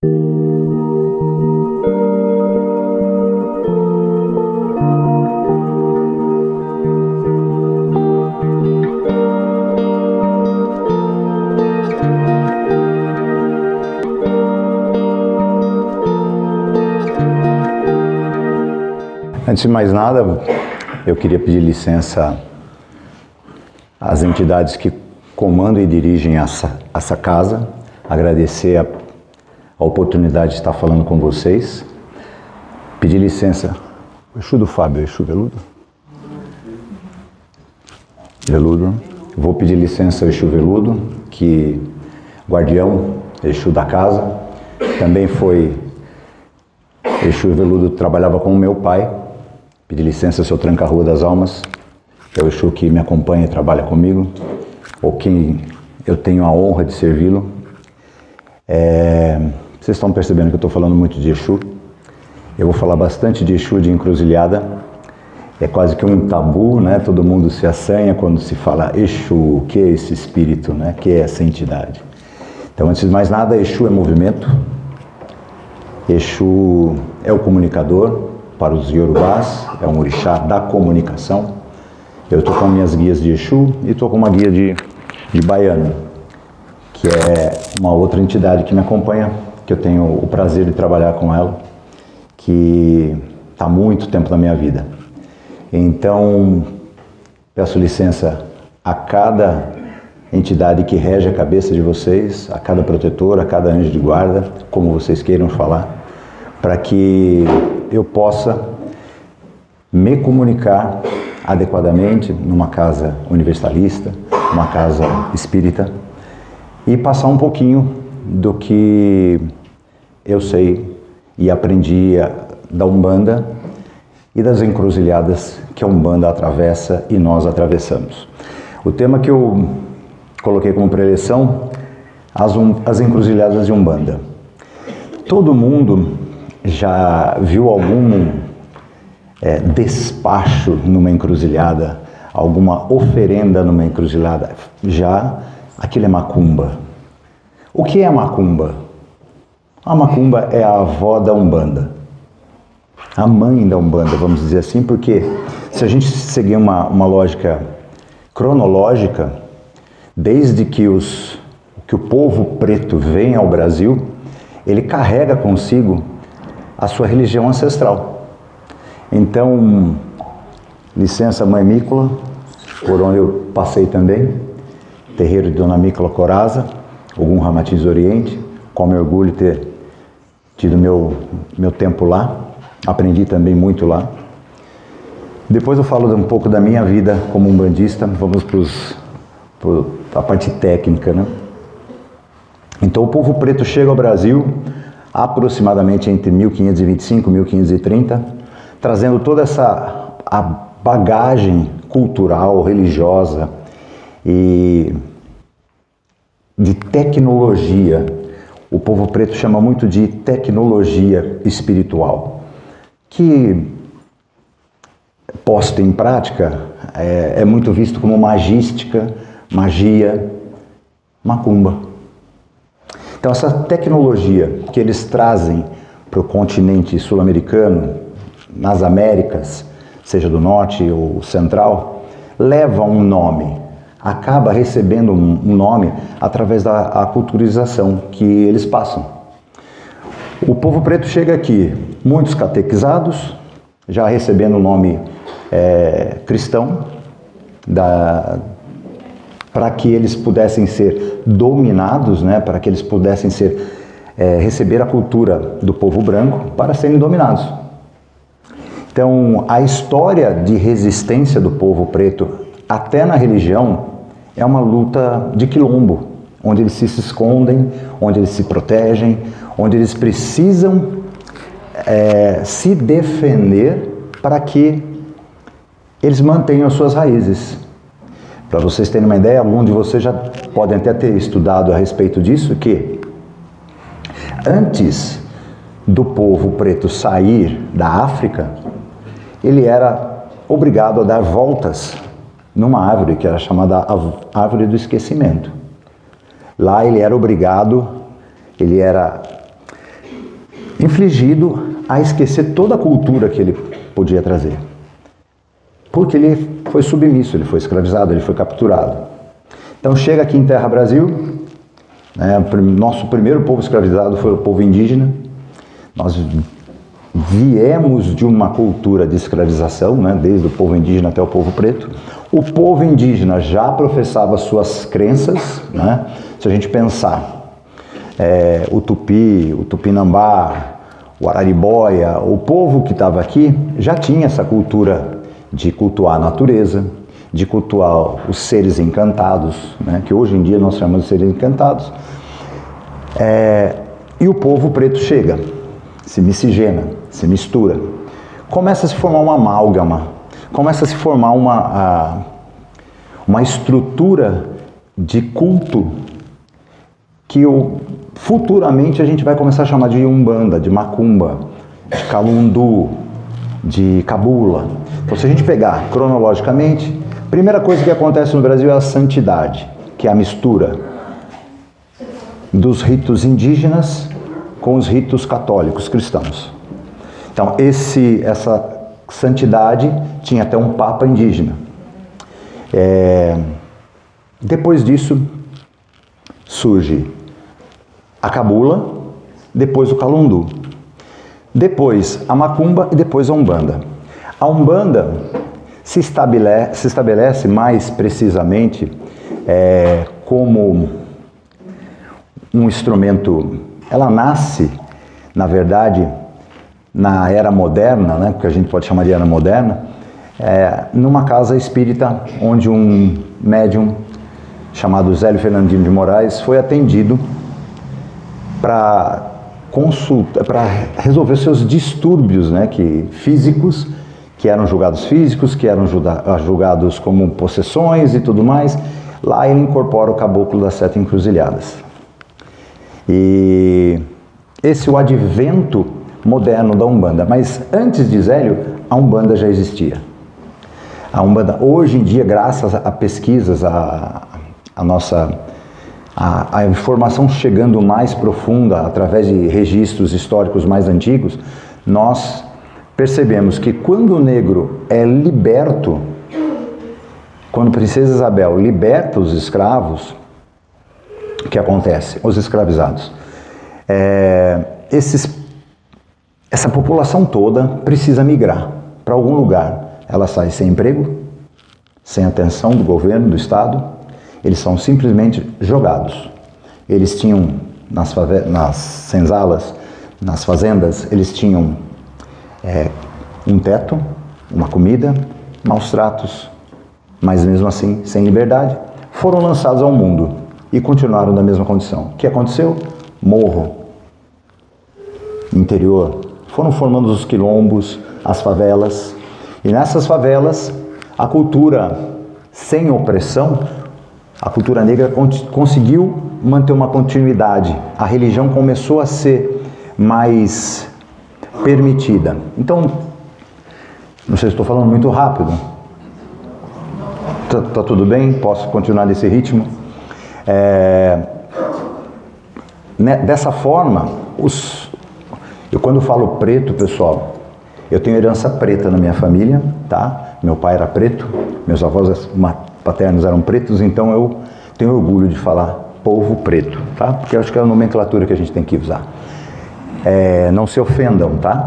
Antes de mais nada, eu queria pedir licença às entidades que comandam e dirigem essa casa, agradecer a oportunidade de estar falando com vocês, pedir licença. O Exu do Fábio, Exu Veludo? Veludo. Vou pedir licença ao Exu Veludo, que guardião, Exu da casa, também foi Exu Veludo, trabalhava com o meu pai. Pedir licença ao seu Tranca-Rua das Almas, que é o Exu que me acompanha e trabalha comigo, ou quem eu tenho a honra de servi-lo. Vocês estão percebendo que eu estou falando muito de Exu. Eu vou falar bastante de Exu de encruzilhada. É quase que um tabu, né? Todo mundo se assanha quando se fala Exu, o que é esse espírito, né? O que é essa entidade. Então, antes de mais nada, Exu é movimento. Exu é o comunicador. Para os Yorubás, é um orixá da comunicação. Eu estou com minhas guias de Exu e estou com uma guia de Baiano, que é uma outra entidade que me acompanha, que eu tenho o prazer de trabalhar com ela, que está há muito tempo na minha vida. Então, peço licença a cada entidade que rege a cabeça de vocês, a cada protetor, a cada anjo de guarda, como vocês queiram falar, para que eu possa me comunicar adequadamente numa casa universalista, uma casa espírita, e passar um pouquinho do que eu sei e aprendi da Umbanda e das encruzilhadas que a Umbanda atravessa e nós atravessamos. O tema que eu coloquei como preleção, as encruzilhadas de Umbanda. Todo mundo já viu algum despacho numa encruzilhada, alguma oferenda numa encruzilhada? Já aquilo é macumba. O que é macumba? A macumba é a avó da Umbanda, a mãe da Umbanda, vamos dizer assim, porque se a gente seguir uma lógica cronológica, desde que o povo preto vem ao Brasil, ele carrega consigo a sua religião ancestral. Então, licença Mãe Mícola, por onde eu passei também, terreiro de Dona Mícola Coraza, Ogum Ramatiz Oriente, com orgulho ter tido meu tempo lá, aprendi também muito lá. Depois eu falo um pouco da minha vida como umbandista, vamos para a parte técnica, né? Então o povo preto chega ao Brasil aproximadamente entre 1525 e 1530, trazendo toda a bagagem cultural, religiosa e de tecnologia. O povo preto chama muito de tecnologia espiritual, que posta em prática é muito visto como magística, magia, macumba. Então essa tecnologia que eles trazem para o continente sul-americano, nas Américas, seja do norte ou central, leva um nome, acaba recebendo um nome através da culturização que eles passam. O povo preto chega aqui, muitos catequizados, já recebendo o nome cristão, para que eles pudessem ser dominados, né, para que eles pudessem receber a cultura do povo branco para serem dominados. Então, a história de resistência do povo preto, até na religião, é uma luta de quilombo, onde eles se escondem, onde eles se protegem, onde eles precisam se defender para que eles mantenham as suas raízes. Para vocês terem uma ideia, alguns de vocês já podem até ter estudado a respeito disso, que antes do povo preto sair da África, ele era obrigado a dar voltas numa árvore que era chamada árvore do esquecimento. Lá ele era obrigado, ele era infligido a esquecer toda a cultura que ele podia trazer. Porque ele foi submisso, ele foi escravizado, ele foi capturado. Então chega aqui em Terra Brasil, né, nosso primeiro povo escravizado foi o povo indígena. Nós viemos de uma cultura de escravização, né, desde o povo indígena até o povo preto. O povo indígena já professava suas crenças, né? Se a gente pensar o Tupi, o Tupinambá, o Araribóia, o povo que estava aqui já tinha essa cultura de cultuar a natureza, de cultuar os seres encantados, né? Que hoje em dia nós chamamos de seres encantados. E o povo preto chega, se miscigena, se mistura. Começa a se formar uma amálgama, começa a se formar uma estrutura de culto que futuramente a gente vai começar a chamar de Umbanda, de Macumba, de Calundu, de Cabula. Então, se a gente pegar cronologicamente, a primeira coisa que acontece no Brasil é a santidade, que é a mistura dos ritos indígenas com os ritos católicos cristãos. Então, essa santidade tinha até um papa indígena. Depois disso, surge a Cabula, depois o Calundu, depois a Macumba e depois a Umbanda. A Umbanda se estabelece mais precisamente como um instrumento. Ela nasce, na verdade, na era moderna, né, que a gente pode chamar de era moderna, numa casa espírita onde um médium chamado Zélio Fernandino de Moraes foi atendido para resolver seus distúrbios, né, físicos, que eram julgados físicos, que eram julgados como possessões e tudo mais. Lá ele incorpora o caboclo das 7 encruzilhadas. E esse é o advento moderno da Umbanda. Mas antes de Zélio, a Umbanda já existia. A Umbanda, hoje em dia, graças a pesquisas, a informação chegando mais profunda através de registros históricos mais antigos, nós percebemos que quando o negro é liberto, quando a princesa Isabel liberta os escravos, o que acontece? Os escravizados. Essa população toda precisa migrar para algum lugar. Ela sai sem emprego, sem atenção do governo, do Estado. Eles são simplesmente jogados. Eles tinham, nas senzalas, nas fazendas, eles tinham um teto, uma comida, maus tratos, mas mesmo assim, sem liberdade, foram lançados ao mundo e continuaram na mesma condição. O que aconteceu? Morro, interior, foram formando os quilombos, as favelas, e nessas favelas, a cultura sem opressão, a cultura negra conseguiu manter uma continuidade. A religião começou a ser mais permitida. Então, não sei se estou falando muito rápido. Tá tudo bem? Posso continuar nesse ritmo? Dessa forma, eu quando falo preto, pessoal, eu tenho herança preta na minha família, tá? Meu pai era preto, meus avós paternos eram pretos, então eu tenho orgulho de falar povo preto, tá? Porque eu acho que é a nomenclatura que a gente tem que usar. Não se ofendam, tá?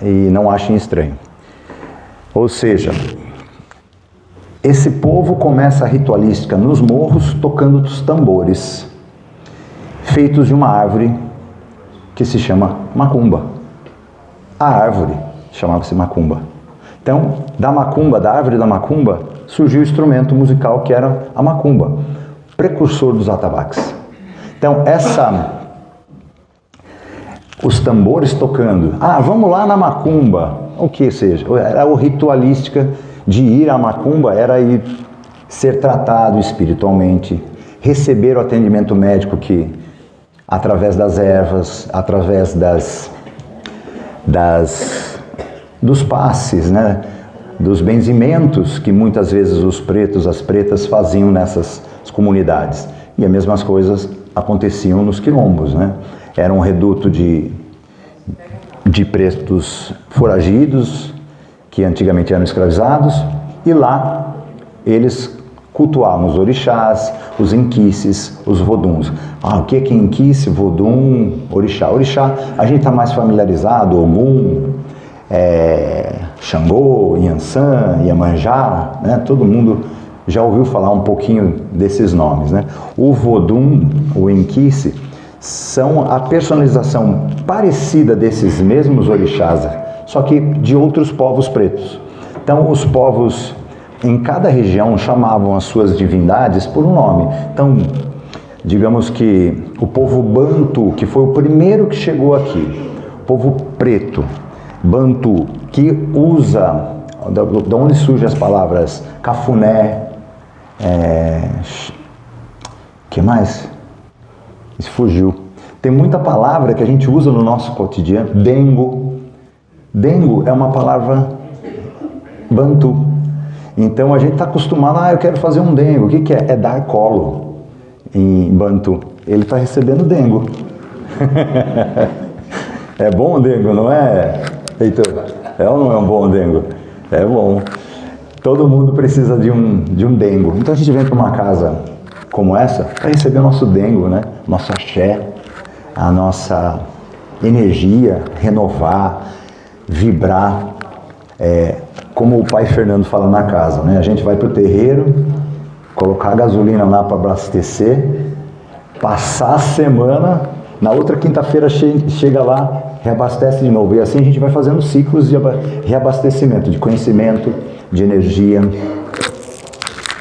E não achem estranho. Ou seja, esse povo começa a ritualística nos morros, tocando os tambores, feitos de uma árvore que se chama macumba. A árvore chamava-se macumba. Então, da macumba, da árvore da macumba, surgiu o instrumento musical que era a macumba, precursor dos atabaques. Então, os tambores tocando, vamos lá na macumba, o que seja, era o ritualística de ir à macumba, era ir ser tratado espiritualmente, receber o atendimento médico que, através das ervas, através dos passes, né, dos benzimentos que muitas vezes os pretos, as pretas faziam nessas comunidades. E as mesmas coisas aconteciam nos quilombos, né? Era um reduto de pretos foragidos, que antigamente eram escravizados, e lá eles cultuavam os orixás, os inquices, os voduns. O que é inquice, vodum, orixá? Orixá, a gente está mais familiarizado, Ogum, Xangô, Yansan, Iemanjá, né? Todo mundo já ouviu falar um pouquinho desses nomes, né? O vodum, o inquice, são a personalização parecida desses mesmos orixás, só que de outros povos pretos. Então, os povos em cada região chamavam as suas divindades por um nome. Então, digamos que o povo Bantu, que foi o primeiro que chegou aqui, o povo preto, Bantu, que usa, de onde surgem as palavras cafuné, que mais? Isso fugiu. Tem muita palavra que a gente usa no nosso cotidiano. Dengo. Dengo é uma palavra Bantu. Então a gente está acostumado, eu quero fazer um dengo. O que que é? É dar colo em Bantu. Ele está recebendo dengo. É bom o dengo, não é, Heitor? É ou não é um bom dengo? É bom. Todo mundo precisa de um dengo. Então a gente vem para uma casa como essa para receber o nosso dengo, né? Nosso axé, a nossa energia, renovar, vibrar. Como o pai Fernando fala na casa, né? A gente vai para o terreiro, colocar gasolina lá para abastecer, passar a semana, na outra quinta-feira chega lá, reabastece de novo. E assim a gente vai fazendo ciclos de reabastecimento, de conhecimento, de energia,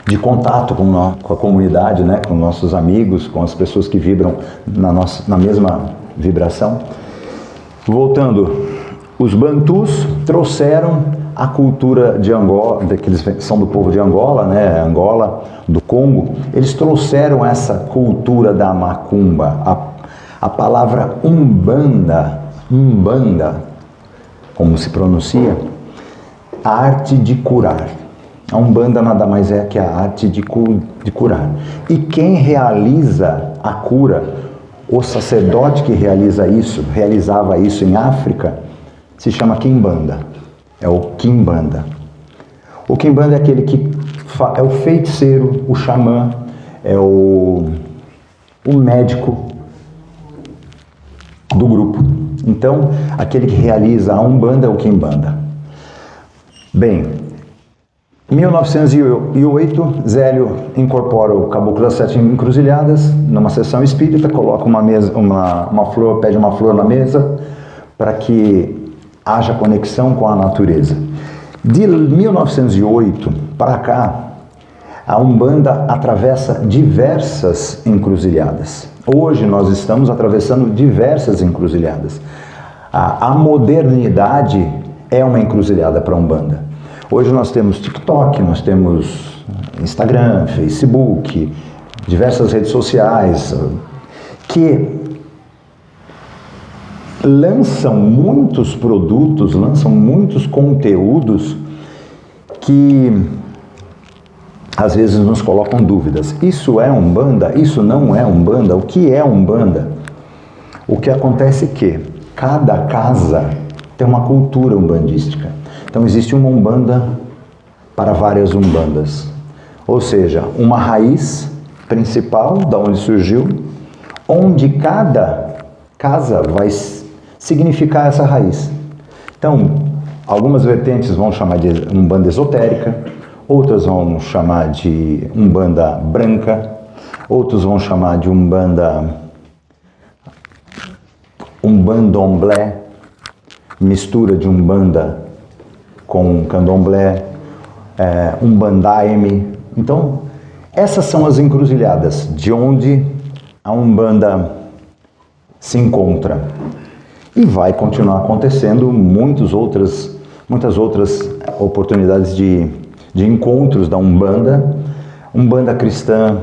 de contato com a comunidade, né? Com nossos amigos, com as pessoas que vibram na mesma vibração. Voltando, os Bantus trouxeram a cultura de Angola, que eles são do povo de Angola, né? Angola, do Congo. Eles trouxeram essa cultura da macumba. A palavra umbanda, como se pronuncia, a arte de curar. A umbanda nada mais é que a arte de curar. E quem realiza a cura, o sacerdote que realizava isso em África, se chama Quimbanda. É o Quimbanda. O Quimbanda é aquele que é o feiticeiro, o xamã, é o médico do grupo. Então, aquele que realiza a Umbanda é o Quimbanda. Bem, em 1908, Zélio incorpora o Caboclo das Sete Encruzilhadas numa sessão espírita, coloca uma flor, pede uma flor na mesa para que haja conexão com a natureza. De 1908 para cá, a Umbanda atravessa diversas encruzilhadas. Hoje nós estamos atravessando diversas encruzilhadas. A modernidade é uma encruzilhada para a Umbanda. Hoje nós temos TikTok, nós temos Instagram, Facebook, diversas redes sociais que lançam muitos produtos, lançam muitos conteúdos que às vezes nos colocam dúvidas. Isso é Umbanda? Isso não é Umbanda? O que é Umbanda? O que acontece é que cada casa tem uma cultura umbandística. Então existe uma Umbanda para várias Umbandas. Ou seja, uma raiz principal, da onde surgiu, onde cada casa vai significar essa raiz. Então, algumas vertentes vão chamar de Umbanda esotérica, outras vão chamar de Umbanda branca, outros vão chamar de Umbandomblé, mistura de Umbanda com Candomblé, Umbandaime. Então, essas são as encruzilhadas de onde a Umbanda se encontra. E vai continuar acontecendo muitas outras oportunidades de encontros da Umbanda, Umbanda cristã,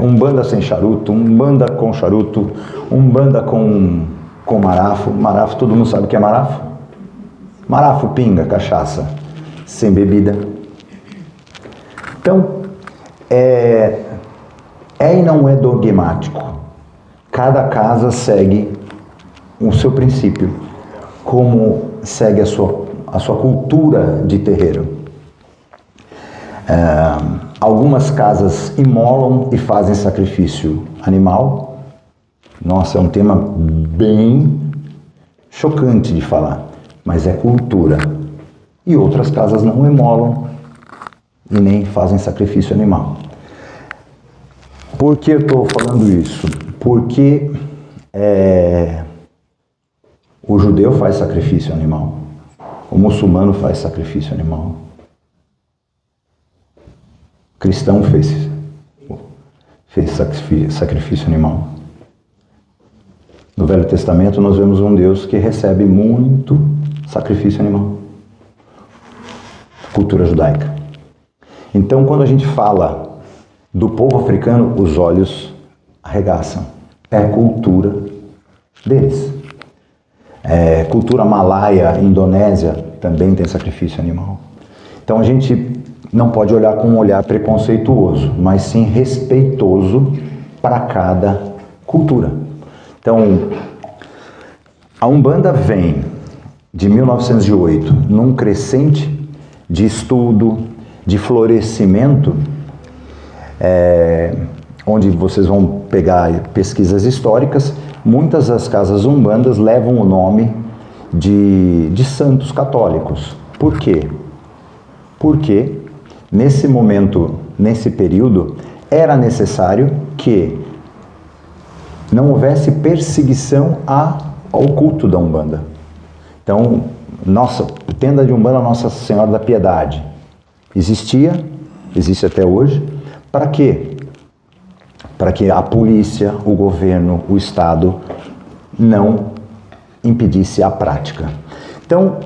Umbanda sem charuto, Umbanda com charuto, Umbanda com marafo. Marafo, todo mundo sabe o que é marafo? Marafo, pinga, cachaça, sem bebida. Então, e não é dogmático. Cada casa segue o seu princípio. como segue a sua cultura de terreiro. Algumas casas imolam e fazem sacrifício animal. Nossa, é um tema bem chocante de falar, mas é cultura. E outras casas não imolam e nem fazem sacrifício animal. Por que eu estou falando isso? Porque o judeu faz sacrifício animal, o muçulmano faz sacrifício animal, o cristão fez sacrifício animal. No Velho Testamento nós vemos um Deus que recebe muito sacrifício animal. Cultura judaica. Então, quando a gente fala do povo africano, os olhos arregaçam. É a cultura deles. Cultura malaia, Indonésia, também tem sacrifício animal. Então, a gente não pode olhar com um olhar preconceituoso, mas sim respeitoso para cada cultura. Então, a Umbanda vem de 1908 num crescente de estudo, de florescimento, onde vocês vão pegar pesquisas históricas. Muitas das casas umbandas levam o nome de santos católicos. Por quê? Porque nesse momento, nesse período, era necessário que não houvesse perseguição ao culto da Umbanda. Então, tenda de Umbanda Nossa Senhora da Piedade existe até hoje. Para quê? Para que a polícia, o governo, o Estado não impedisse a prática. Então,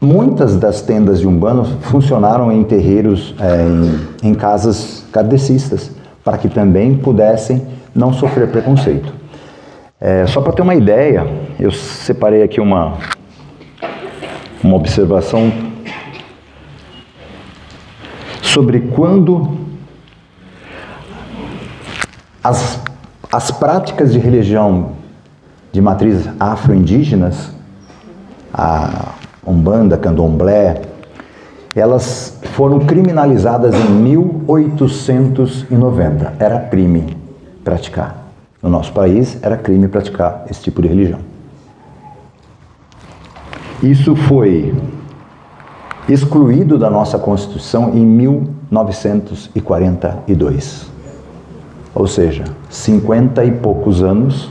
muitas das tendas de Umbanda funcionaram em terreiros, em casas kardecistas, para que também pudessem não sofrer preconceito. Só para ter uma ideia, eu separei aqui uma observação sobre quando as práticas de religião de matriz afro-indígenas, a Umbanda, Candomblé, elas foram criminalizadas em 1890. Era crime praticar. No nosso país, era crime praticar esse tipo de religião. Isso foi excluído da nossa Constituição em 1942. Ou seja, 50 e poucos anos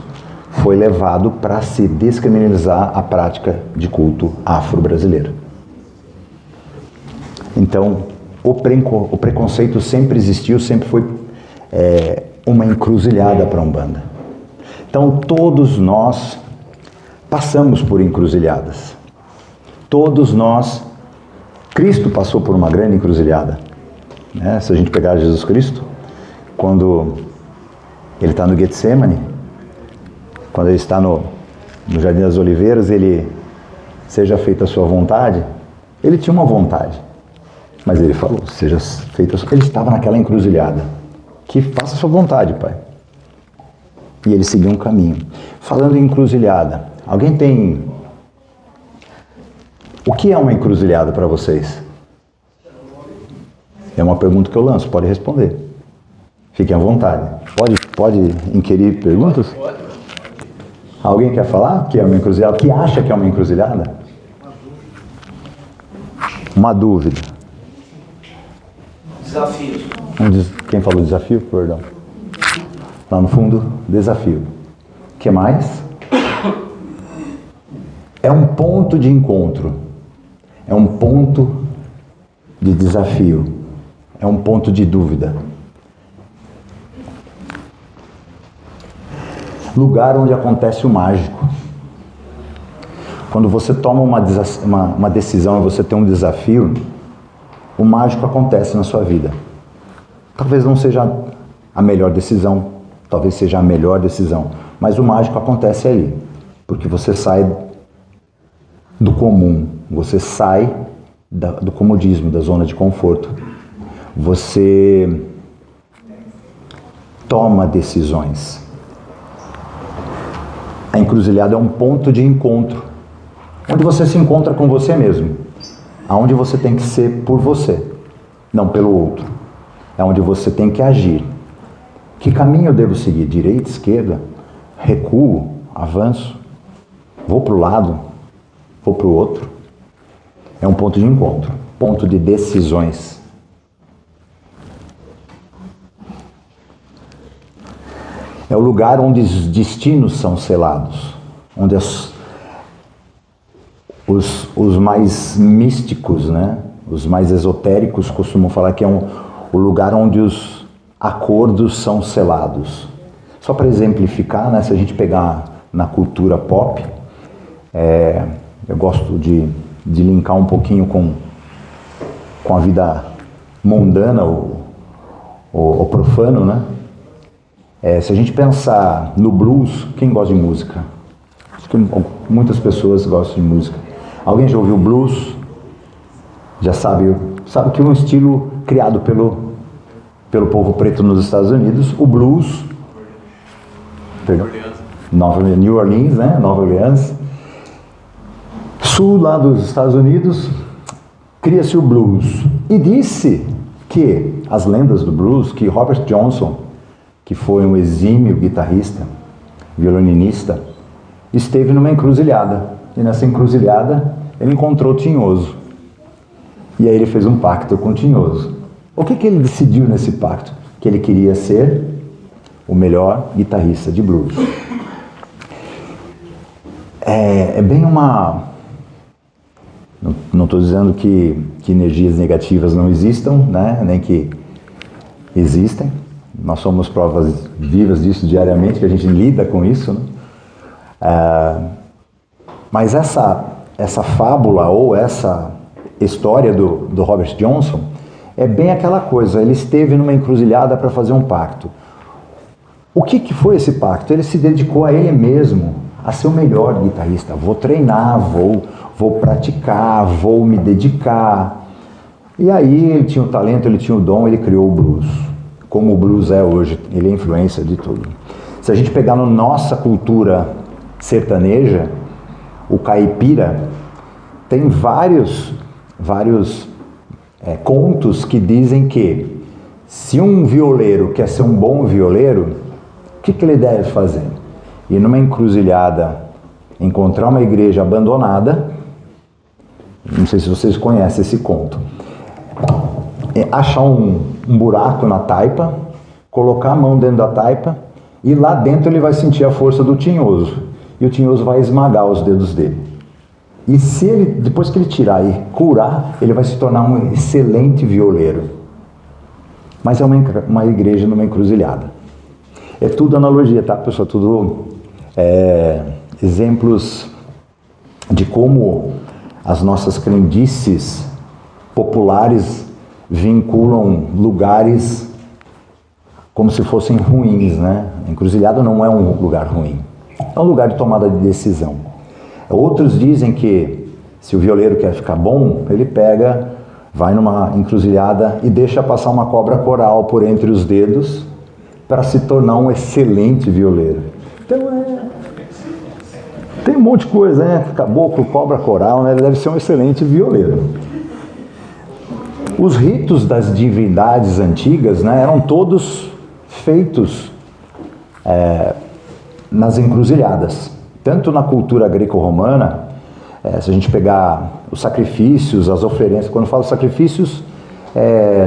foi levado para se descriminalizar a prática de culto afro-brasileiro. Então, o preconceito sempre existiu, sempre foi uma encruzilhada para a Umbanda. Então, todos nós passamos por encruzilhadas. Todos nós, Cristo passou por uma grande encruzilhada. Se a gente pegar Jesus Cristo, quando ele está no Getsemane, quando ele está no Jardim das Oliveiras, ele, seja feita a sua vontade, ele tinha uma vontade, mas ele falou, seja feita a sua... Ele estava naquela encruzilhada, que faça a sua vontade, Pai. E ele seguiu um caminho. Falando em encruzilhada, alguém tem... O que é uma encruzilhada para vocês? É uma pergunta que eu lanço, pode responder. Fiquem à vontade. Pode inquirir perguntas? Alguém quer falar que é uma encruzilhada? Que acha que é uma encruzilhada? Uma dúvida. Desafios. Quem falou desafio? Perdão. Lá no fundo, desafio. O que mais? É um ponto de encontro. É um ponto de desafio. É um ponto de dúvida. Lugar onde acontece o mágico. Quando você toma uma decisão e você tem um desafio, o mágico acontece na sua vida. Talvez não seja a melhor decisão, talvez seja a melhor decisão, mas o mágico acontece ali, porque você sai do comum, você sai do comodismo, da zona de conforto. Você toma decisões. A encruzilhada é um ponto de encontro onde você se encontra com você mesmo, aonde você tem que ser por você, não pelo outro. É onde você tem que agir. Que caminho eu devo seguir? Direita, esquerda? Recuo? Avanço? Vou para o lado? Vou para o outro? É um ponto de encontro, ponto de decisões. É o lugar onde os destinos são selados, onde os mais místicos, né? Os mais esotéricos costumam falar que é o lugar onde os acordos são selados. Só para exemplificar, né? Se a gente pegar na cultura pop, eu gosto de linkar um pouquinho com a vida mundana, o profano, né? Se a gente pensar no blues, quem gosta de música? Acho que muitas pessoas gostam de música. Alguém já ouviu blues? Já sabe que é um estilo criado pelo povo preto nos Estados Unidos. O blues, New Orleans, né? Nova Orleans. Sul lá dos Estados Unidos, cria-se o blues. E disse que as lendas do blues, que Robert Johnson, que foi um exímio guitarrista, violinista, esteve numa encruzilhada. E nessa encruzilhada ele encontrou Tinhoso. E aí ele fez um pacto com Tinhoso. O que ele decidiu nesse pacto? Que ele queria ser o melhor guitarrista de blues. É bem uma... Não estou dizendo que energias negativas não existam, né? Nem que existem. Nós somos provas vivas disso diariamente, que a gente lida com isso, né? Mas essa fábula ou essa história do Robert Johnson é bem aquela coisa. Ele esteve numa encruzilhada para fazer um pacto. O que foi esse pacto? Ele se dedicou a ele mesmo, a ser o melhor guitarrista. Vou treinar, vou praticar, vou me dedicar. E aí ele tinha o talento, ele tinha o dom, ele criou o blues. Como o blues é hoje, ele é influência de tudo. Se a gente pegar na nossa cultura sertaneja, o caipira tem vários contos que dizem que se um violeiro quer ser um bom violeiro, o que ele deve fazer? Ir numa encruzilhada, encontrar uma igreja abandonada, não sei se vocês conhecem esse conto, achar um buraco na taipa, colocar a mão dentro da taipa e lá dentro ele vai sentir a força do Tinhoso. E o Tinhoso vai esmagar os dedos dele. E se ele, depois que ele tirar e curar, ele vai se tornar um excelente violeiro. Mas é uma igreja numa encruzilhada. É tudo analogia, tá, pessoal? Tudo exemplos de como as nossas crendices populares vinculam lugares como se fossem ruins, né? Encruzilhada não é um lugar ruim. É um lugar de tomada de decisão. Outros dizem que se o violeiro quer ficar bom, ele vai numa encruzilhada e deixa passar uma cobra coral por entre os dedos para se tornar um excelente violeiro. Então tem um monte de coisa, né? Caboclo, cobra coral, né? Ele deve ser um excelente violeiro. Os ritos das divindades antigas, né, eram todos feitos nas encruzilhadas. Tanto na cultura greco-romana, se a gente pegar os sacrifícios, as oferendas, quando eu falo sacrifícios,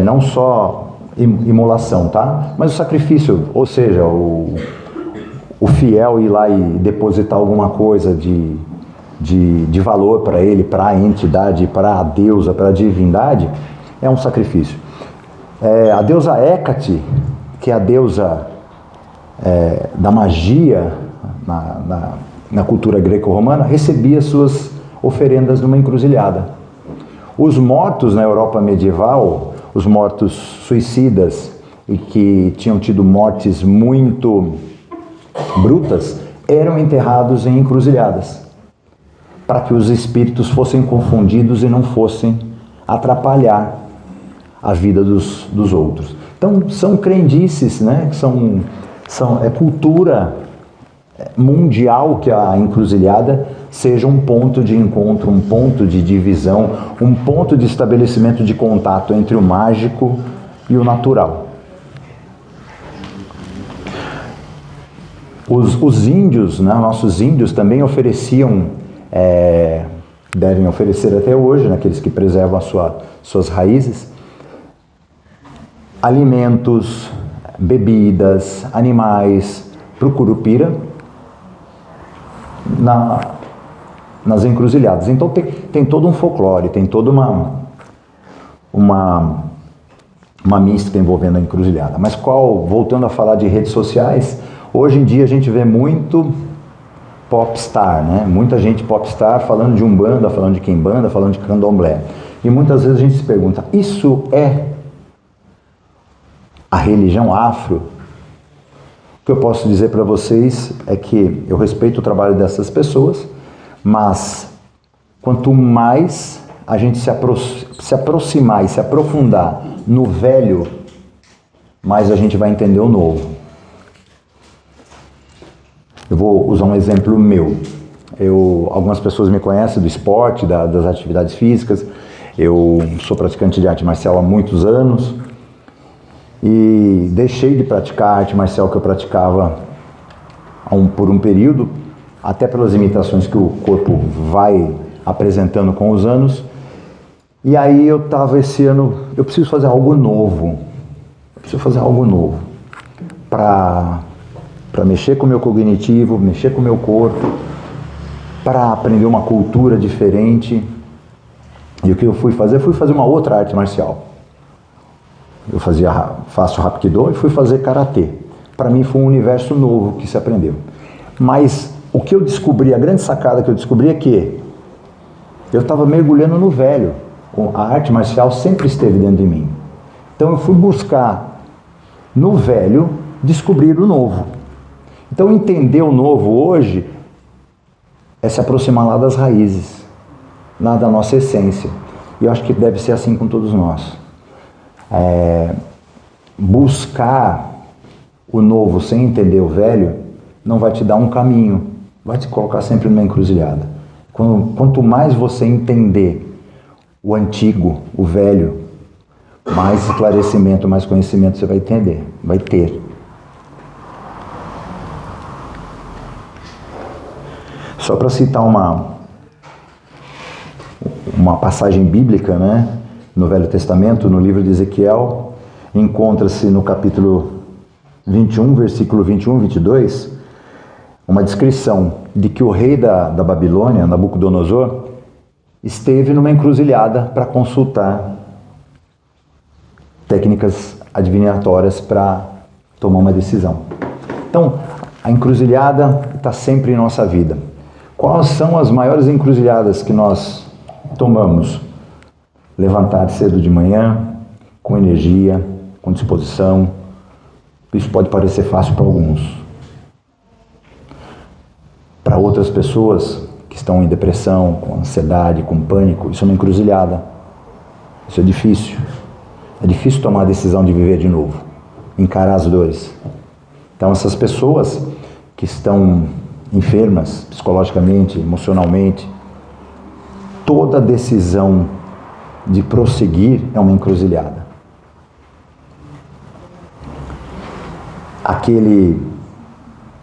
não só imolação, tá? Mas o sacrifício, ou seja, o fiel ir lá e depositar alguma coisa de valor para ele, para a entidade, para a deusa, para a divindade, é um sacrifício. A deusa Hécate, que é a deusa da magia na cultura greco-romana, recebia suas oferendas numa encruzilhada. Os mortos na Europa medieval, os mortos suicidas e que tinham tido mortes muito brutas, eram enterrados em encruzilhadas, para que os espíritos fossem confundidos e não fossem atrapalhar a vida dos outros. Então, são crendices, né? É cultura mundial que a encruzilhada seja um ponto de encontro, um ponto de divisão, um ponto de estabelecimento de contato entre o mágico e o natural. Os índios, né, nossos índios também ofereciam, devem oferecer até hoje, naqueles que preservam suas raízes, alimentos, bebidas, animais para o Curupira nas encruzilhadas. Então tem todo um folclore, tem toda uma mística envolvendo a encruzilhada. Mas voltando a falar de redes sociais, hoje em dia a gente vê muito popstar, né? Muita gente popstar falando de Umbanda, falando de Quimbanda, falando de Candomblé. E muitas vezes a gente se pergunta, isso é a religião afro? O que eu posso dizer para vocês é que eu respeito o trabalho dessas pessoas, mas quanto mais a gente se aproximar e se aprofundar no velho, mais a gente vai entender o novo. Eu vou usar um exemplo meu. Algumas pessoas me conhecem do esporte, das atividades físicas. Eu sou praticante de arte marcial há muitos anos e deixei de praticar a arte marcial que eu praticava por um período, até pelas limitações que o corpo vai apresentando com os anos. E aí eu estava esse ano, eu preciso fazer algo novo. Para mexer com o meu cognitivo, mexer com o meu corpo, para aprender uma cultura diferente. E o que eu fui fazer? Fui fazer uma outra arte marcial. Eu faço Hapkido e fui fazer Karatê. Para mim foi um universo novo que se aprendeu. Mas o que eu descobri, a grande sacada que eu descobri é que eu estava mergulhando no velho. A arte marcial sempre esteve dentro de mim. Então eu fui buscar no velho descobrir o novo. Então entender o novo hoje é se aproximar lá das raízes, lá da nossa essência. E eu acho que deve ser assim com todos nós. Buscar o novo sem entender o velho não vai te dar um caminho, vai te colocar sempre numa encruzilhada. Quanto mais você entender o antigo, o velho, mais esclarecimento, mais conhecimento você vai ter. Só para citar uma passagem bíblica, né? No Velho Testamento, no livro de Ezequiel, encontra-se no capítulo 21, versículo 21 e 22, uma descrição de que o rei da Babilônia, Nabucodonosor, esteve numa encruzilhada para consultar técnicas adivinatórias para tomar uma decisão. Então, a encruzilhada está sempre em nossa vida. Quais são as maiores encruzilhadas que nós tomamos? Levantar cedo de manhã, com energia, com disposição. Isso pode parecer fácil para alguns. Para outras pessoas que estão em depressão, com ansiedade, com pânico, isso é uma encruzilhada. Isso é difícil. É difícil tomar a decisão de viver de novo, encarar as dores. Então essas pessoas que estão enfermas psicologicamente, emocionalmente, toda decisão de prosseguir é uma encruzilhada. Aquele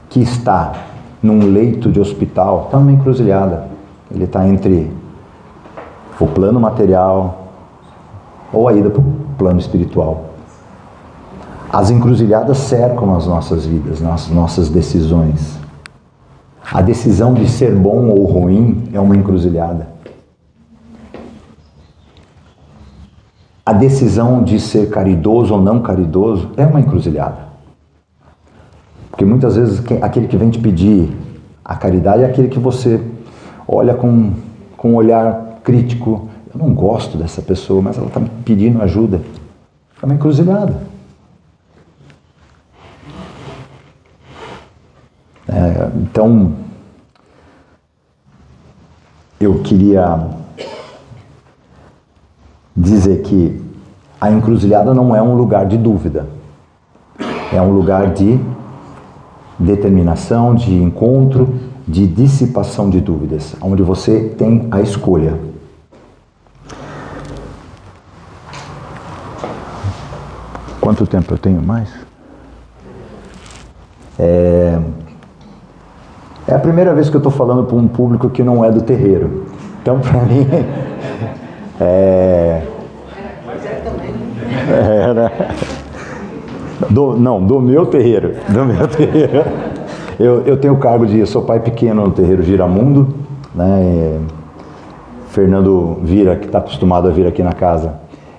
que está num leito de hospital está numa encruzilhada. Ele está entre o plano material ou a ida para o plano espiritual. As encruzilhadas cercam as nossas vidas, as nossas decisões. A decisão de ser bom ou ruim é uma encruzilhada. A decisão de ser caridoso ou não caridoso é uma encruzilhada. Porque muitas vezes aquele que vem te pedir a caridade é aquele que você olha com um olhar crítico. Eu não gosto dessa pessoa, mas ela está me pedindo ajuda. É uma encruzilhada. Então, eu queria dizer que a encruzilhada não é um lugar de dúvida. É um lugar de determinação, de encontro, de dissipação de dúvidas, onde você tem a escolha. Quanto tempo eu tenho mais? É a primeira vez que eu estou falando para um público que não é do terreiro. Então, para mim, do meu terreiro. Eu tenho o cargo de, eu sou pai pequeno no terreiro Giramundo, né? Fernando Vira, que está acostumado a vir aqui na casa,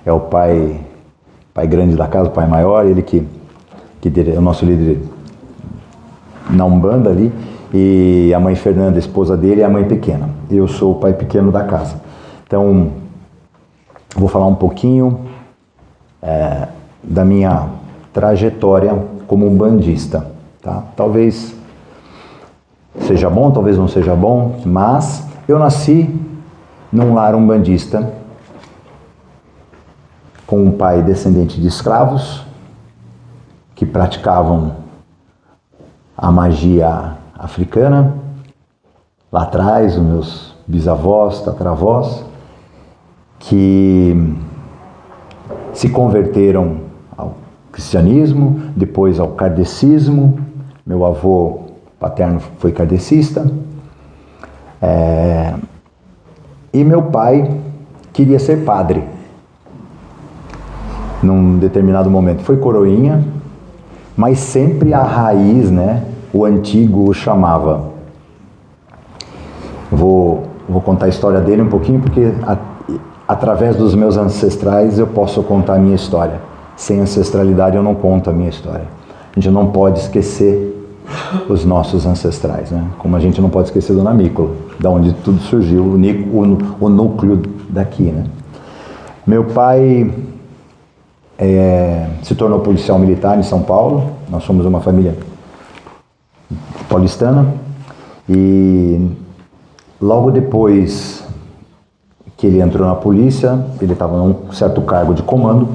é o pai grande da casa, o pai maior, ele que é o nosso líder na Umbanda ali, e a mãe Fernanda, a esposa dele, é a mãe pequena. Eu sou o pai pequeno da casa. Então, vou falar um pouquinho da minha trajetória como umbandista, tá? Talvez seja bom, talvez não seja bom, mas eu nasci num lar umbandista, com um pai descendente de escravos, que praticavam a magia africana, lá atrás, os meus bisavós, tataravós, que se converteram ao cristianismo, depois ao kardecismo. Meu avô paterno foi kardecista. E meu pai queria ser padre. Num determinado momento foi coroinha, mas sempre a raiz, né, o antigo o chamava. Vou contar a história dele um pouquinho, porque através dos meus ancestrais eu posso contar a minha história. Sem ancestralidade eu não conto a minha história. A gente não pode esquecer os nossos ancestrais, né? Como a gente não pode esquecer Dona Mícola, da onde tudo surgiu, o núcleo daqui, né? Meu pai se tornou policial militar em São Paulo. Nós somos uma família paulistana, e logo depois que ele entrou na polícia, ele estava num certo cargo de comando,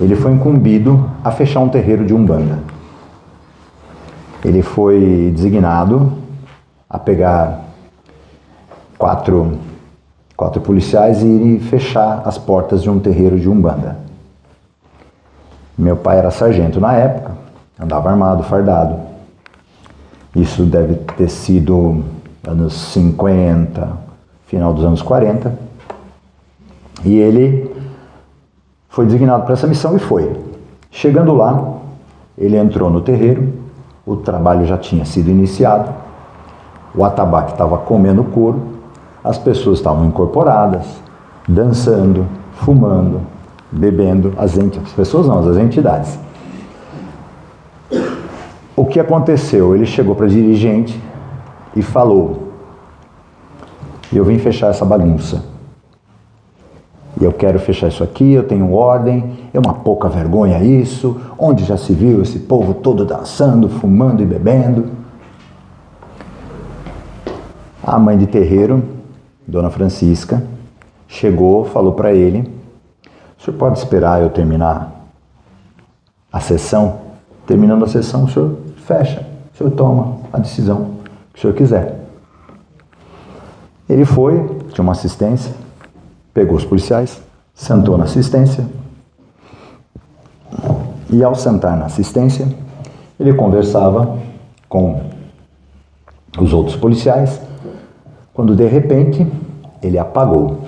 ele foi incumbido a fechar um terreiro de Umbanda. Ele foi designado a pegar quatro policiais e ir fechar as portas de um terreiro de Umbanda. Meu pai era sargento na época, andava armado, fardado. Isso deve ter sido anos 50, final dos anos 40. E ele foi designado para essa missão e foi. Chegando lá, ele entrou no terreiro, o trabalho já tinha sido iniciado, o atabaque estava comendo couro, as pessoas estavam incorporadas, dançando, fumando, bebendo, as pessoas não, as entidades. O que aconteceu? Ele chegou para a dirigente e falou: eu vim fechar essa bagunça. E eu quero fechar isso aqui, eu tenho ordem, é uma pouca vergonha isso, onde já se viu esse povo todo dançando, fumando e bebendo. A mãe de terreiro, Dona Francisca, chegou, falou para ele: o senhor pode esperar eu terminar a sessão? Terminando a sessão, o senhor fecha, o senhor toma a decisão que o senhor quiser. Ele foi, tinha uma assistência, pegou os policiais, sentou na assistência, e ao sentar na assistência, ele conversava com os outros policiais, quando de repente ele apagou.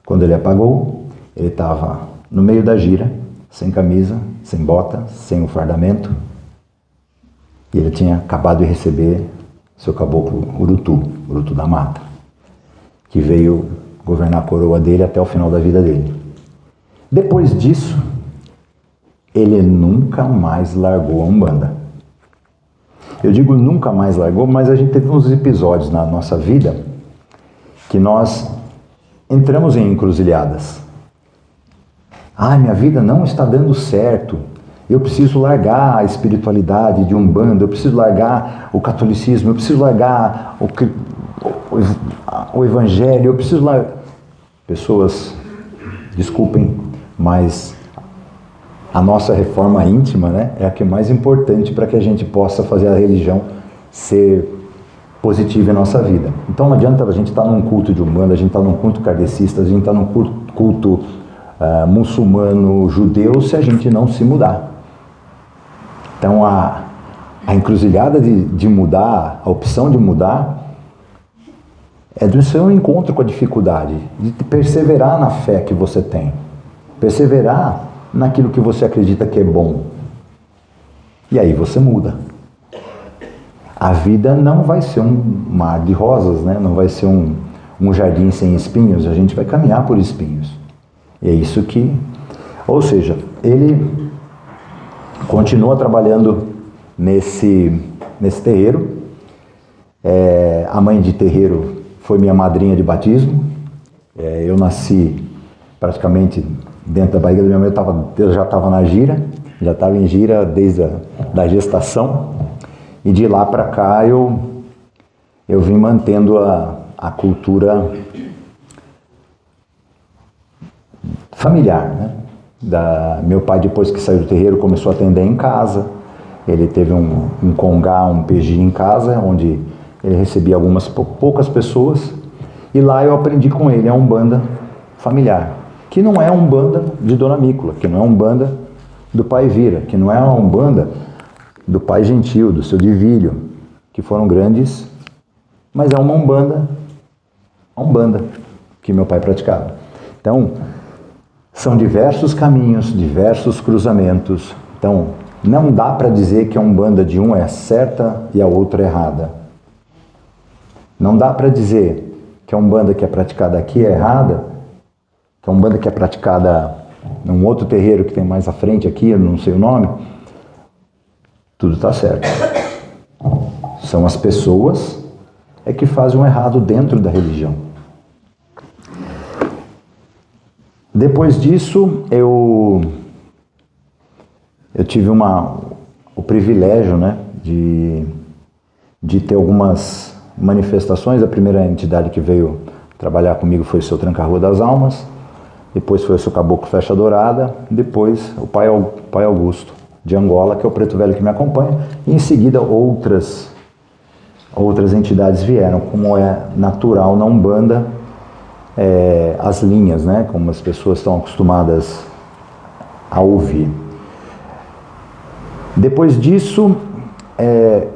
Quando ele apagou, ele estava no meio da gira, sem camisa, sem bota, sem o fardamento, e ele tinha acabado de receber seu caboclo Urutu da mata, que veio governar a coroa dele até o final da vida dele. Depois disso, ele nunca mais largou a Umbanda. Eu digo nunca mais largou, mas a gente teve uns episódios na nossa vida que nós entramos em encruzilhadas. Minha vida não está dando certo. Eu preciso largar a espiritualidade de Umbanda, eu preciso largar o catolicismo, eu preciso largar o evangelho, eu preciso largar... Pessoas, desculpem, mas a nossa reforma íntima, né, é a que é mais importante para que a gente possa fazer a religião ser positiva em nossa vida. Então não adianta a gente estar num culto de Umbanda, a gente está num culto kardecista, a gente está num culto muçulmano, judeu, se a gente não se mudar. Então a encruzilhada de mudar, a opção de mudar, é do seu encontro com a dificuldade, de perseverar na fé que você tem, perseverar naquilo que você acredita que é bom. E aí você muda. A vida não vai ser um mar de rosas, né? Não vai ser um jardim sem espinhos, a gente vai caminhar por espinhos. E é isso que... Ou seja, ele continua trabalhando nesse terreiro. A mãe de terreiro foi minha madrinha de batismo. Eu nasci praticamente dentro da barriga da minha mãe, eu já estava na gira, já estava em gira desde a gestação. E de lá para cá eu vim mantendo a cultura familiar, né? Meu pai, depois que saiu do terreiro, começou a atender em casa. Ele teve um congá, um PG em casa, onde ele recebia algumas poucas pessoas. E lá eu aprendi com ele a Umbanda familiar, que não é a Umbanda de Dona Mícola, que não é a Umbanda do Pai Vira, que não é a Umbanda do Pai Gentil, do Seu Divílio, que foram grandes, mas é uma Umbanda que meu pai praticava. Então, são diversos caminhos, diversos cruzamentos. Então, não dá para dizer que a Umbanda de um é certa e a outra é errada. Não dá para dizer que a Umbanda que é praticada aqui é errada, que a Umbanda que é praticada num outro terreiro que tem mais à frente aqui, eu não sei o nome, tudo está certo. São as pessoas que fazem o errado dentro da religião. Depois disso, eu tive o privilégio, né, de ter algumas manifestações. A primeira entidade que veio trabalhar comigo foi o Seu Tranca-Rua das Almas, depois foi o Seu Caboclo Flecha Dourada, depois o Pai Augusto de Angola, que é o preto velho que me acompanha, e em seguida outras entidades vieram, como é natural na Umbanda, as linhas, né, como as pessoas estão acostumadas a ouvir. Depois disso,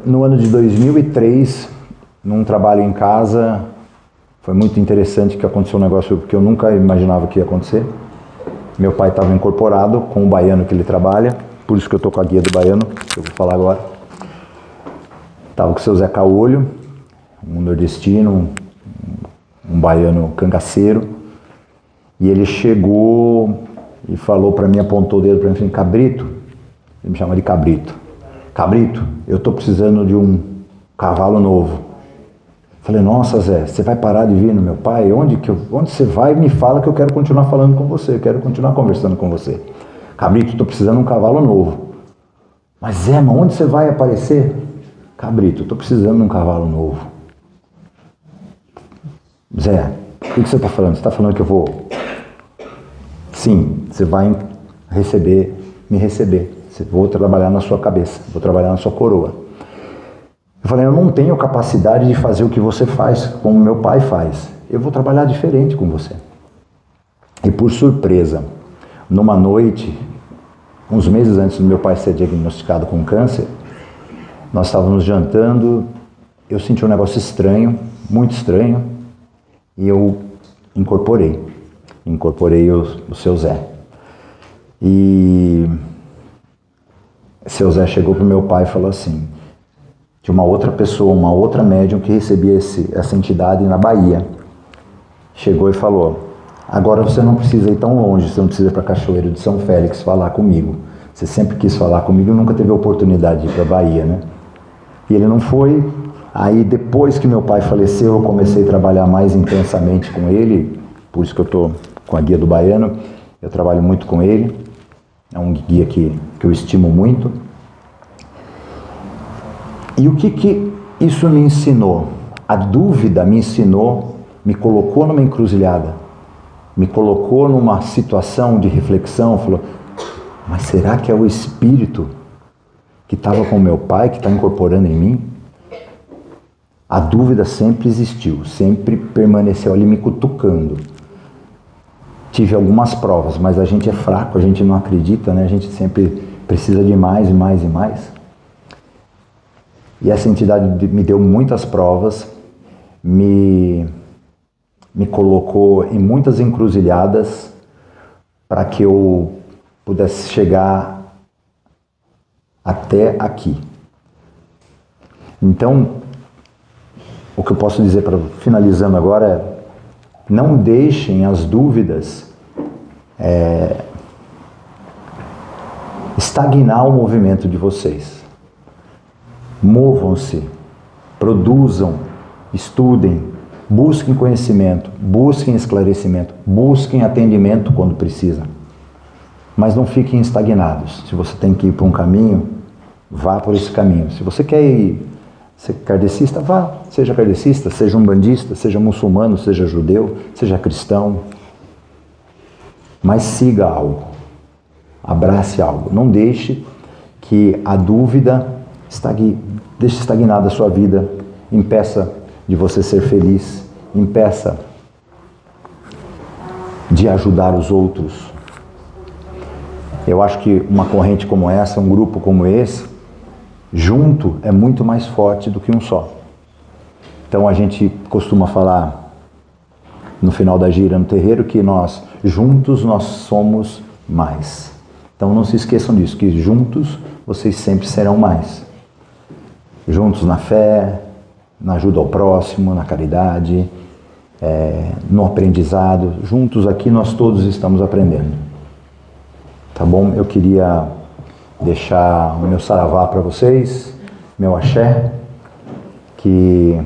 no ano de 2003, num trabalho em casa, foi muito interessante que aconteceu um negócio que eu nunca imaginava que ia acontecer. Meu pai estava incorporado com o baiano que ele trabalha, por isso que eu estou com a guia do baiano, que eu vou falar agora. Estava com o Seu Zé Caolho, um nordestino, um baiano cangaceiro, e ele chegou e falou para mim, apontou o dedo para mim e falou: Cabrito, ele me chama de Cabrito. Cabrito, eu estou precisando de um cavalo novo. Falei: nossa, Zé, você vai parar de vir no meu pai? Onde você vai? Me fala que eu quero continuar falando com você, eu quero continuar conversando com você. Cabrito, estou precisando de um cavalo novo. Mas Zé, mas onde você vai aparecer? Cabrito, estou precisando de um cavalo novo. Zé, o que você está falando? Você está falando que eu vou... Sim, você vai me receber. Vou trabalhar na sua cabeça, vou trabalhar na sua coroa. Eu falei: eu não tenho capacidade de fazer o que você faz, como meu pai faz. Eu vou trabalhar diferente com você. E por surpresa, numa noite, uns meses antes do meu pai ser diagnosticado com câncer, nós estávamos jantando, eu senti um negócio estranho, muito estranho, e eu incorporei o Seu Zé. E Seu Zé chegou para o meu pai e falou assim, de uma outra pessoa, uma outra médium que recebia essa entidade na Bahia, chegou e falou: agora você não precisa ir tão longe, você não precisa ir para Cachoeiro de São Félix falar comigo. Você sempre quis falar comigo, nunca teve a oportunidade de ir para a Bahia, né? E ele não foi. Aí depois que meu pai faleceu, eu comecei a trabalhar mais intensamente com ele, por isso que eu estou com a guia do baiano, eu trabalho muito com ele, é um guia que eu estimo muito. E o que isso me ensinou? A dúvida me ensinou, me colocou numa encruzilhada, me colocou numa situação de reflexão, falou: mas será que é o espírito que estava com meu pai, que está incorporando em mim? A dúvida sempre existiu, sempre permaneceu ali me cutucando. Tive algumas provas, mas a gente é fraco, a gente não acredita, né? A gente sempre precisa de mais e mais e mais. E essa entidade me deu muitas provas, me colocou em muitas encruzilhadas para que eu pudesse chegar até aqui. Então, o que eu posso dizer, finalizando agora, é: não deixem as dúvidas estagnar o movimento de vocês. Movam-se, produzam, estudem, busquem conhecimento, busquem esclarecimento, busquem atendimento quando precisa. Mas não fiquem estagnados. Se você tem que ir para um caminho, vá por esse caminho. Se você quer ir ser kardecista, vá. Seja kardecista, seja umbandista, seja muçulmano, seja judeu, seja cristão. Mas siga algo. Abrace algo. Não deixe que a dúvida deixe estagnada a sua vida, impeça de você ser feliz, impeça de ajudar os outros. Eu acho que uma corrente como essa, um grupo como esse, junto é muito mais forte do que um só. Então a gente costuma falar no final da gira no terreiro que juntos nós somos mais. Então não se esqueçam disso, que juntos vocês sempre serão mais. Juntos na fé, na ajuda ao próximo, na caridade, no aprendizado. Juntos aqui nós todos estamos aprendendo. Tá bom? Eu queria deixar o meu saravá para vocês, meu axé, que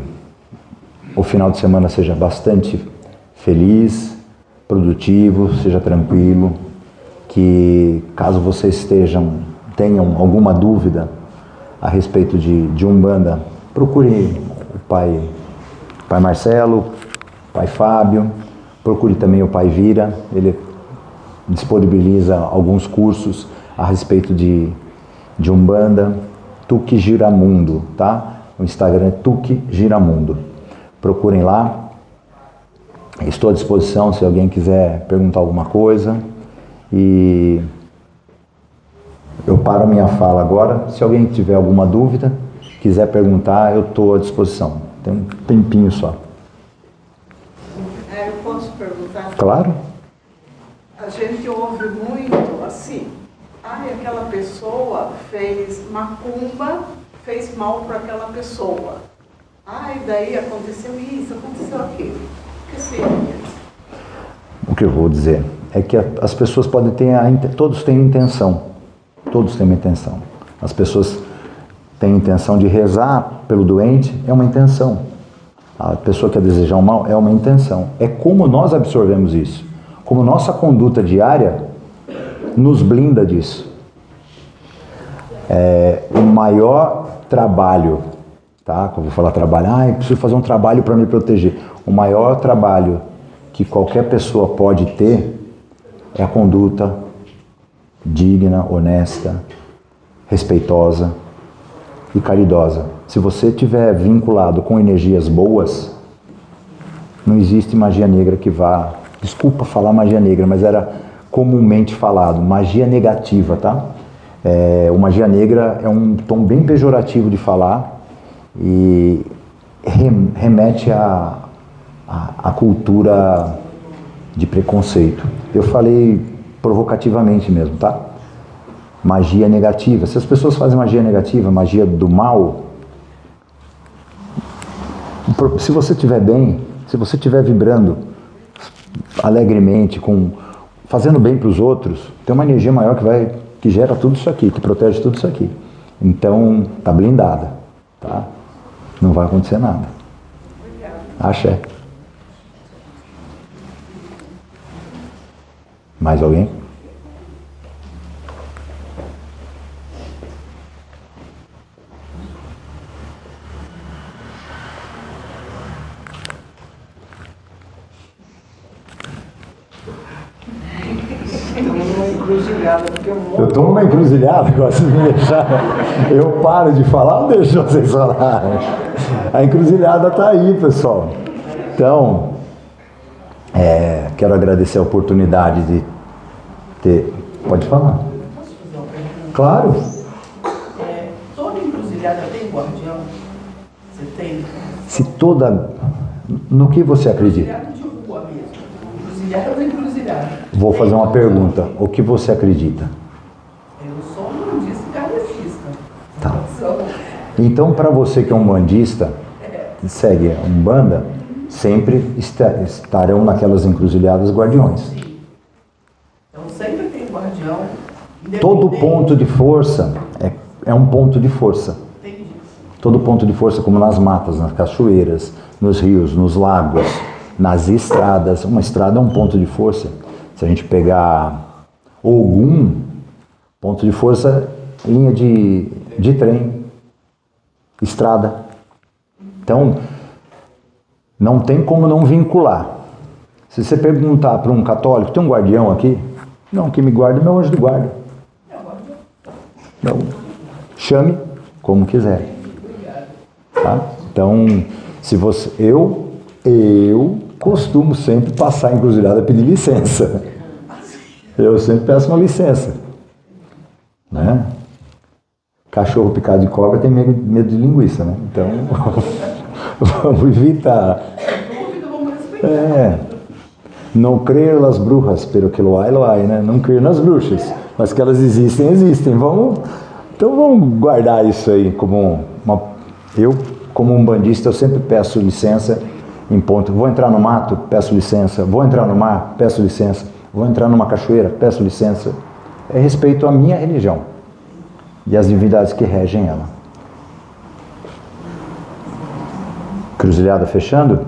o final de semana seja bastante feliz, produtivo, seja tranquilo, que caso vocês tenham alguma dúvida a respeito de Umbanda, procure o pai Marcelo, o pai Fábio, procure também o pai Vira, ele disponibiliza alguns cursos a respeito de Umbanda. Tuque Giramundo, tá? O Instagram é Tuque Giramundo. Procurem lá. Estou à disposição se alguém quiser perguntar alguma coisa. E eu paro a minha fala agora. Se alguém tiver alguma dúvida, quiser perguntar, eu estou à disposição. Tem um tempinho só. Eu posso perguntar? Claro. A gente ouve muito assim, aquela pessoa fez macumba, fez mal para aquela pessoa. Daí aconteceu isso, aconteceu aquilo. O que seria? O que eu vou dizer é que as pessoas podem ter, todos têm intenção. Todos têm uma intenção. As pessoas têm a intenção de rezar pelo doente, é uma intenção. A pessoa que quer desejar o mal é uma intenção. É como nós absorvemos isso. Como nossa conduta diária nos blinda disso. O maior trabalho, tá? Quando eu vou falar trabalho, eu preciso fazer um trabalho para me proteger. O maior trabalho que qualquer pessoa pode ter é a conduta digna, honesta, respeitosa e caridosa. Se você estiver vinculado com energias boas, não existe magia negra que vá... Desculpa falar magia negra, mas era comumente falado. Magia negativa, tá? O magia negra é um tom bem pejorativo de falar e remete à cultura de preconceito. Eu falei provocativamente mesmo, tá? Magia negativa. Se as pessoas fazem magia negativa, magia do mal, se você estiver bem, se você estiver vibrando alegremente, fazendo bem para os outros, tem uma energia maior que gera tudo isso aqui, que protege tudo isso aqui. Então, tá blindada, tá? Não vai acontecer nada. Obrigada. Axé. Mais alguém? Eu estou numa encruzilhada, agora se me deixar, eu paro de falar ou deixo vocês falarem? A encruzilhada está aí, pessoal. Então, quero agradecer a oportunidade de ter... Pode falar. Posso fazer uma pergunta? Claro. Toda encruzilhada tem guardião? Você tem? Se toda... No que você acredita? Encruzilhada de rua mesmo. Encruzilhada ou encruzilhada? Vou fazer uma pergunta. O que você acredita? Eu sou um bandista kardecista. Tá. Sou. Então, para você que é um bandista, segue a Umbanda, sempre estarão naquelas encruzilhadas guardiões. Sim. Então sempre tem guardião. Todo independente. ponto de força é um ponto de força. Entendi. Todo ponto de força, como nas matas, nas cachoeiras, nos rios, nos lagos, nas estradas. Uma estrada é um ponto de força. Se a gente pegar Ogum, ponto de força, linha de trem, estrada. Então, não tem como não vincular. Se você perguntar para um católico, tem um guardião aqui? Não, quem me guarda é meu anjo de guarda. Não. Chame como quiser. Tá? Então, se você... Eu costumo sempre passar a encruzilhada e pedir licença. Eu sempre peço uma licença. Né? Cachorro picado de cobra tem medo de linguiça, né? Então, vamos evitar. Vamos respeitar. Não crer nas bruxas, pero que lo hay, né? Não crer nas bruxas, mas que elas existem, existem. Então vamos guardar isso aí como uma... Eu, como um bandista, eu sempre peço licença em ponto. Vou entrar no mato, peço licença. Vou entrar no mar, peço licença. Vou entrar numa cachoeira, peço licença. É respeito à minha religião e às divindades que regem ela. Encruzilhada fechando?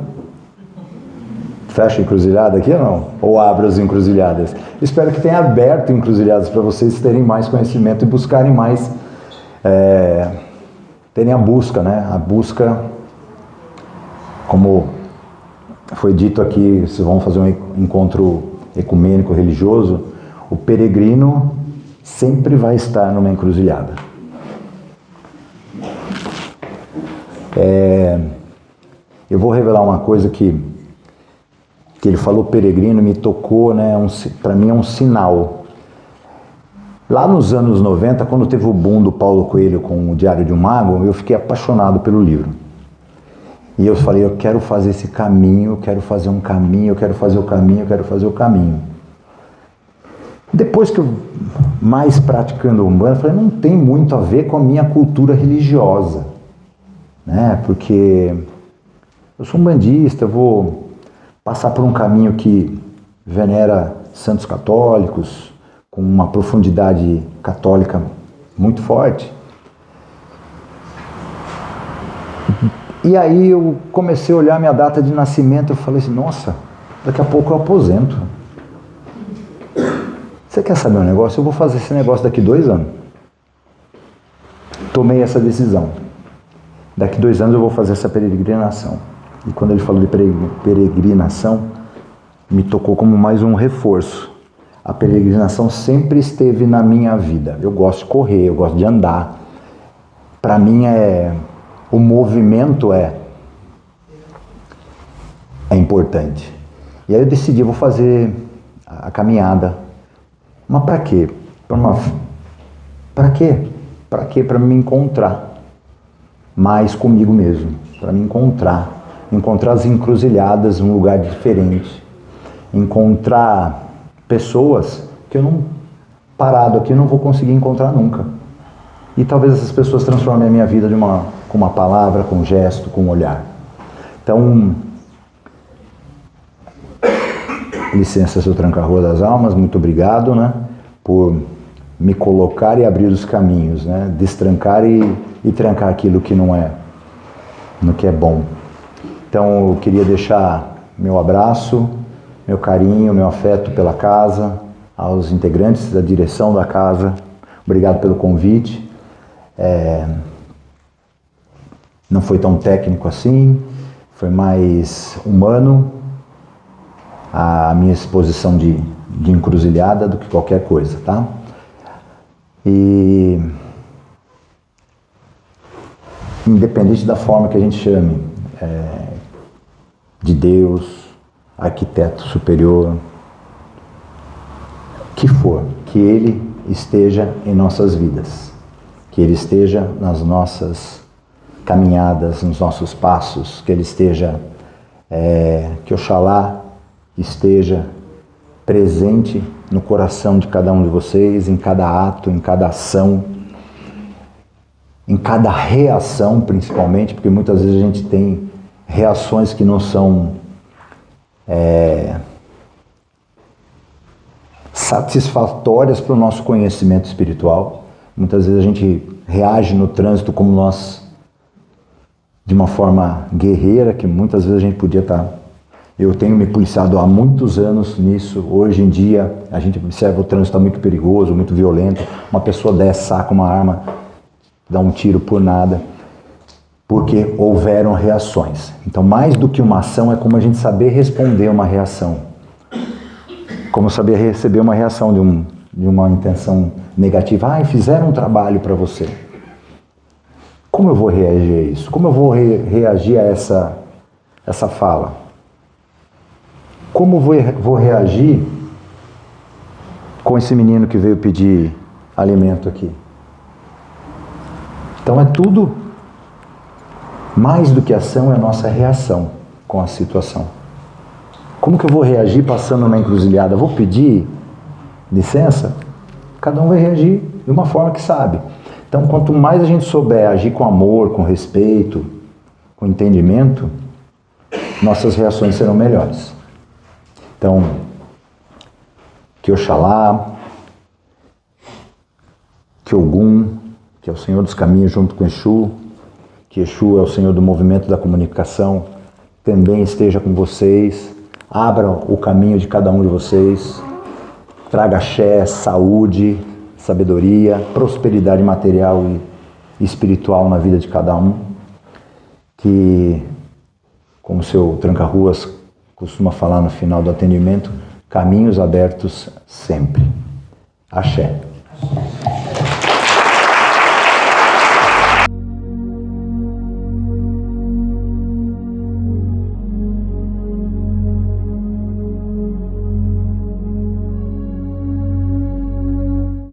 Fecha a encruzilhada aqui ou não? Ou abra as encruzilhadas? Espero que tenha aberto encruzilhadas para vocês terem mais conhecimento e buscarem mais, terem a busca, né? A busca, como foi dito aqui, vocês vão fazer um encontro ecumênico religioso, o peregrino sempre vai estar numa encruzilhada. Eu vou revelar uma coisa que ele falou peregrino, me tocou, né? Para mim é um sinal. Lá nos anos 90, quando teve o boom do Paulo Coelho com o Diário de um Mago, eu fiquei apaixonado pelo livro. E eu falei, eu quero fazer esse caminho, eu quero fazer um caminho, eu quero fazer o caminho, eu quero fazer o caminho. Depois que eu, mais praticando o Umbanda, eu falei, não tem muito a ver com a minha cultura religiosa, né? Porque eu sou um bandista, eu vou passar por um caminho que venera santos católicos, com uma profundidade católica muito forte. E aí eu comecei a olhar minha data de nascimento, eu falei assim, nossa, daqui a pouco eu aposento. Você quer saber um negócio? Eu vou fazer esse negócio daqui 2 anos. Tomei essa decisão. Daqui 2 anos eu vou fazer essa peregrinação. E quando ele falou de peregrinação, me tocou como mais um reforço. A peregrinação sempre esteve na minha vida. Eu gosto de correr, eu gosto de andar. Para mim o movimento é importante. E aí eu decidi, eu vou fazer a caminhada. Mas para quê? Para quê? Para quê? Para me encontrar mais comigo mesmo. Para me encontrar as encruzilhadas num lugar diferente. Encontrar pessoas que eu não, parado aqui, não vou conseguir encontrar nunca. E talvez essas pessoas transformem a minha vida com uma palavra, com um gesto, com um olhar. Então, licença, seu tranca-rua das almas, muito obrigado, né, por me colocar e abrir os caminhos, né, destrancar e trancar aquilo que não é, no que é bom. Então, eu queria deixar meu abraço, meu carinho, meu afeto pela casa, aos integrantes da direção da casa. Obrigado pelo convite. Não foi tão técnico assim, foi mais humano a minha exposição de encruzilhada do que qualquer coisa, tá? E independente da forma que a gente chame, de Deus, arquiteto superior, que for, que Ele esteja em nossas vidas, que Ele esteja nas nossas caminhadas, nos nossos passos, que Ele esteja, que Oxalá esteja presente no coração de cada um de vocês, em cada ato, em cada ação, em cada reação principalmente, porque muitas vezes a gente tem reações que não são satisfatórias para o nosso conhecimento espiritual. Muitas vezes a gente reage no trânsito como nós, de uma forma guerreira, que muitas vezes a gente podia estar... Eu tenho me policiado há muitos anos nisso. Hoje em dia a gente observa o trânsito está muito perigoso, muito violento. Uma pessoa desce, saca uma arma, dá um tiro por nada, porque houveram reações. Então, mais do que uma ação, é como a gente saber responder uma reação. Como saber receber uma reação de uma intenção negativa. Fizeram um trabalho para você. Como eu vou reagir a isso? Como eu vou reagir a essa fala? Como vou reagir com esse menino que veio pedir alimento aqui? Então é tudo, mais do que ação, é a nossa reação com a situação. Como que eu vou reagir passando na encruzilhada? Vou pedir licença? Cada um vai reagir de uma forma que sabe. Então, quanto mais a gente souber agir com amor, com respeito, com entendimento, nossas reações serão melhores. Então, que Oxalá, que Ogum, que é o Senhor dos Caminhos junto com Exu, que Exu é o Senhor do movimento da comunicação, também esteja com vocês, abra o caminho de cada um de vocês, traga axé, saúde, sabedoria, prosperidade material e espiritual na vida de cada um, que, como o seu tranca-ruas costuma falar no final do atendimento, caminhos abertos sempre. Axé.